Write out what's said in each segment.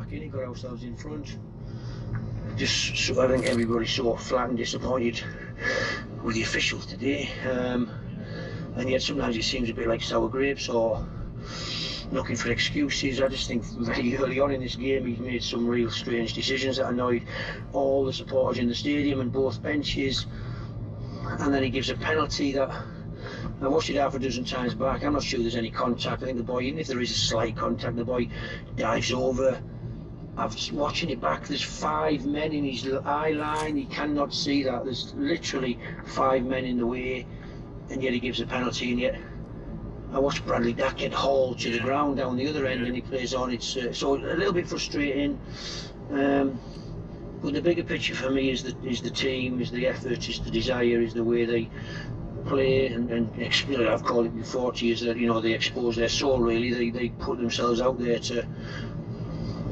back in, he got ourselves in front. Just, so I think everybody's so flat and disappointed with the officials today, and yet sometimes it seems a bit like sour grapes or looking for excuses. I just think very early on in this game he's made some real strange decisions that annoyed all the supporters in the stadium and both benches, and then he gives a penalty that I watched it half a dozen times back. I'm not sure there's any contact. I think the boy, even if there is a slight contact, the boy dives over. I'm just watching it back, there's 5 men in his eye line, he cannot see that. There's literally 5 men in the way, and yet he gives a penalty. And yet I watched Bradley Dack get hauled to the ground down the other end, and he plays on. It's so a little bit frustrating, but the bigger picture for me is the team, is the effort, is the desire, is the way they play, and I've called it before to you, is that, you know, they expose their soul really. They put themselves out there to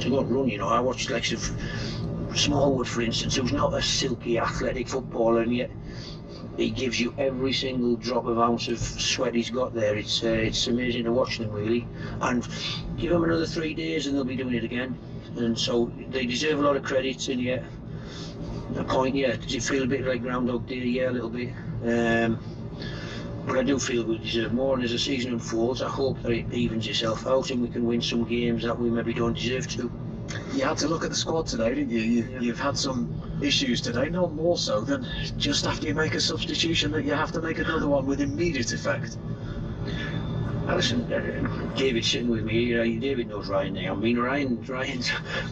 go and run. You know, I watched like Smallwood, for instance, who's not a silky athletic footballer, and yet he gives you every single drop of ounce of sweat he's got there. It's amazing to watch them really, and give them another 3 days and they'll be doing it again. And so they deserve a lot of credit. And yet a point, yeah, does it feel a bit like Groundhog Day? Yeah, a little bit. But I do feel we deserve more, and as the season unfolds I hope that it evens itself out and we can win some games that we maybe don't deserve to. You had to look at the squad today, didn't you? You've had some issues today, not more so than just after you make a substitution that you have to make another one with immediate effect. Listen, David's sitting with me. David knows Ryan now. I mean, Ryan's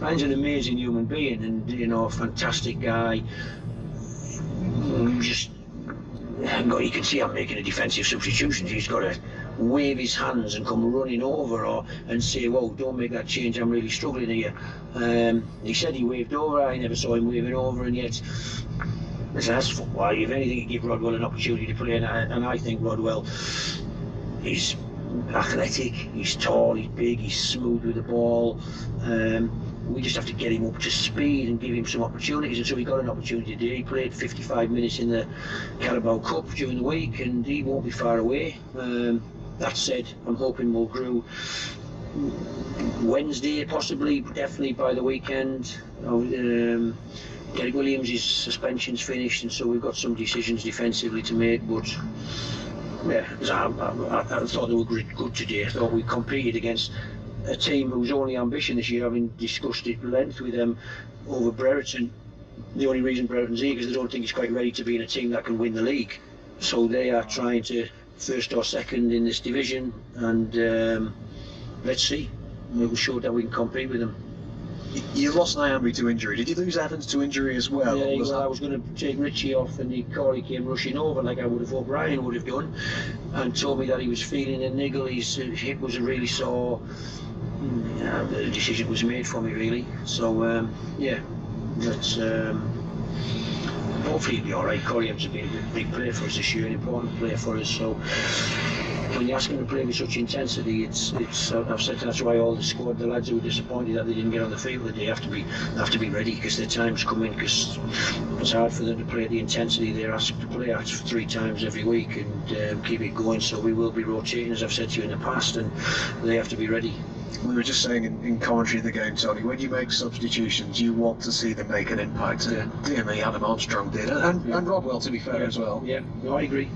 an amazing human being, and, you know, a fantastic guy. You can see I'm making a defensive substitution. He's got to wave his hands and come running over and say, "Whoa, don't make that change, I'm really struggling here." He said he waved over. I never saw him waving over, and yet, listen, that's football. If anything, you give Rodwell an opportunity to play, and I think Rodwell is athletic, he's tall, he's big, he's smooth with the ball. We just have to get him up to speed and give him some opportunities, and so he got an opportunity today. He played 55 minutes in the Carabao Cup during the week, and he won't be far away. That said, I'm hoping Mowbray Wednesday, possibly, definitely by the weekend. Derek Williams' suspension's finished, and so we've got some decisions defensively to make, but yeah, I thought they were good today. I thought we competed against a team whose only ambition this year, having discussed it at length with them over Brereton, the only reason Brereton's here is they don't think it's quite ready to be in a team that can win the league. So they are trying to first or second in this division, and let's see. We showed that we can compete with them. You lost Nyambi to injury. Did you lose Evans to injury as well? Yeah, well, I was going to take Richie off, and Corey came rushing over like I would have hoped Brian would have done, and told me that he was feeling a niggle. His hip was really sore. Yeah, the decision was made for me really. So yeah, let's hopefully he'll be all right. Corey has been a big player for us this year, an important player for us. So when you ask him to play with such intensity, it's I've said that's why all the squad, the lads who were disappointed that they didn't get on the field today, have to be ready, because their time's coming, because it's hard for them to play at the intensity they're asked to play at 3 times every week, and keep it going. So we will be rotating, as I've said to you in the past, and they have to be ready. We were just saying in commentary of the game, Tony, when you make substitutions, you want to see them make an impact. Yeah. Dear me, Adam Armstrong did, and Rodwell, to be fair, as well. Yeah, no, I agree.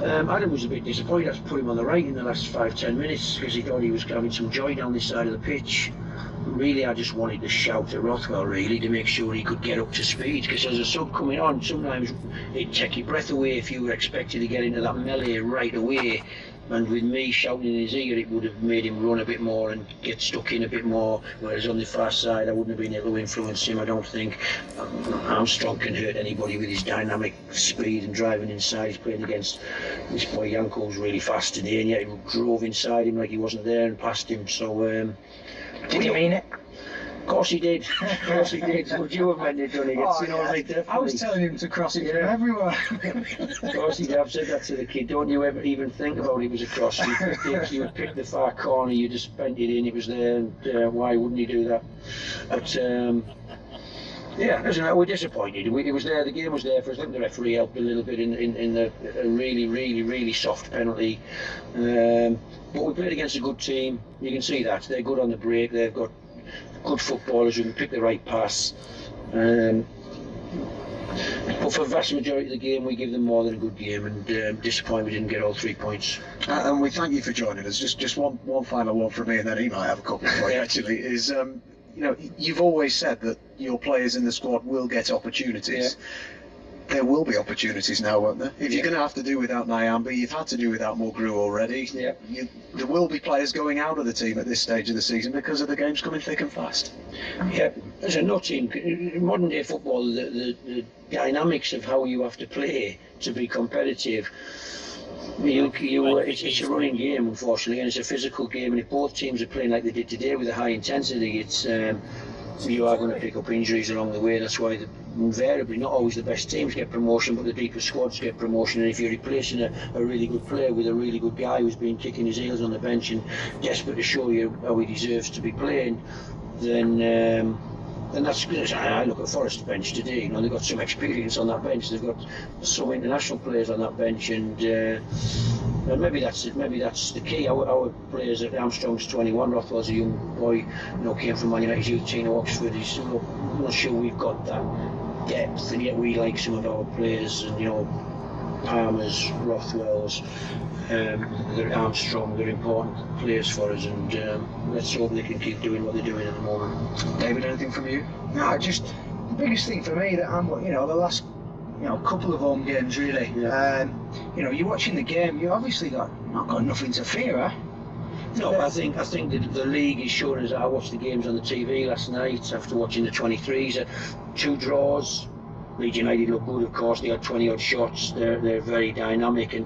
Adam was a bit disappointed. I had to put him on the right in the last 5-10 minutes because he thought he was having some joy down this side of the pitch. Really, I just wanted to shout at Rothwell really to make sure he could get up to speed, because as a sub coming on, sometimes it'd take your breath away if you were expected to get into that melee right away. And with me shouting in his ear, it would have made him run a bit more and get stuck in a bit more, whereas on the far side I wouldn't have been able to influence him. I don't think Armstrong can hurt anybody with his dynamic speed and driving inside. He's playing against this boy Yanko, who's really fast today, and yet he drove inside him like he wasn't there and past him. So did you mean it? Of course he did. Of course he did. Would you have meant it, done it? Oh, you know, yeah. like, definitely. I was telling him to cross it from everywhere. Of course he did. I've said that to the kid. Don't you ever even think about it was a cross. You would pick the far corner, you just bent it in, it was there, and why wouldn't he do that? But yeah, listen, we're disappointed. It was there. The game was there for us. I think the referee helped a little bit in the really soft penalty. But we played against a good team. You can see that they're good on the break. They've got good footballers who can pick the right pass. But for the vast majority of the game, we give them more than a good game, and disappointed we didn't get all 3 points. And we thank you for joining us. Just one final one from me, and then he might have a couple for you. Actually, is you know, you've always said that your players in the squad will get opportunities. Yeah. There will be opportunities now, won't there? If you're going to have to do without Nyambi, you've had to do without Mowbray already. Yeah. There will be players going out of the team at this stage of the season because of the games coming thick and fast. Yeah, as a no team, in modern day football, the dynamics of how you have to play to be competitive, it's a running game, unfortunately, and it's a physical game, and if both teams are playing like they did today with a high intensity, it's you are going to pick up injuries along the way. That's why invariably not always the best teams get promotion, but the deeper squads get promotion. And if you're replacing a really good player with a really good guy who's been kicking his heels on the bench and desperate to show you how he deserves to be playing, then that's good. I look at Forest's bench today. You know, they've got some experience on that bench. They've got some international players on that bench, and maybe that's it. Maybe that's the key. Our players at Armstrong's 21. Rothwell's a young boy. You know, came from Man United's youth team to Oxford. I'm not sure we've got that depth, and yet we like some of our players. And you know, Palmer's, Rothwell's, they're Armstrong. They're important players for us, and let's hope they can keep doing what they're doing at the moment. David, anything from you? No, just the biggest thing for me that the last couple of home games really. Yeah. You're watching the game. You obviously not got nothing to fear, huh? No, I think the league is showing us. I watched the games on the TV last night after watching the 23s. 2 draws. Leeds United look good, of course. They had 20 odd shots. They're very dynamic, and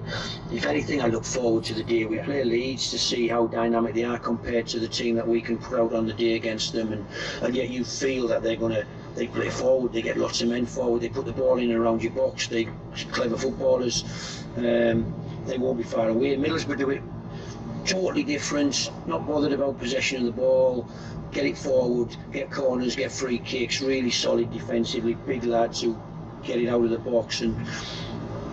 if anything, I look forward to the day we play Leeds to see how dynamic they are compared to the team that we can put out on the day against them. And yet you feel that they play forward. They get lots of men forward. They put the ball in and around your box. They're clever footballers. They won't be far away. Middlesbrough do it totally different. Not bothered about possession of the ball. Get it forward, get corners, get free kicks, really solid defensively, big lads who get it out of the box. And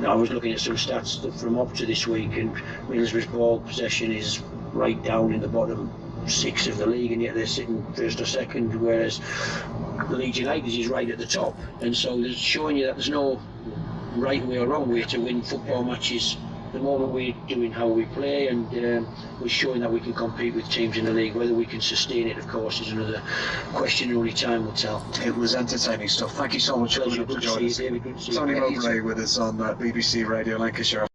I was looking at some stats from up to this week, and Middlesbrough's ball possession is right down in the bottom 6 of the league, and yet they're sitting first or second, whereas Leeds United is right at the top. And so they're showing you that there's no right way or wrong way to win football matches. The moment we're doing how we play, and we're showing that we can compete with teams in the league. Whether we can sustain it, of course, is another question, and only time will tell. It was entertaining stuff. Thank you so much for joining us. David. Good to see you. Tony Mowbray with us on BBC Radio Lancashire.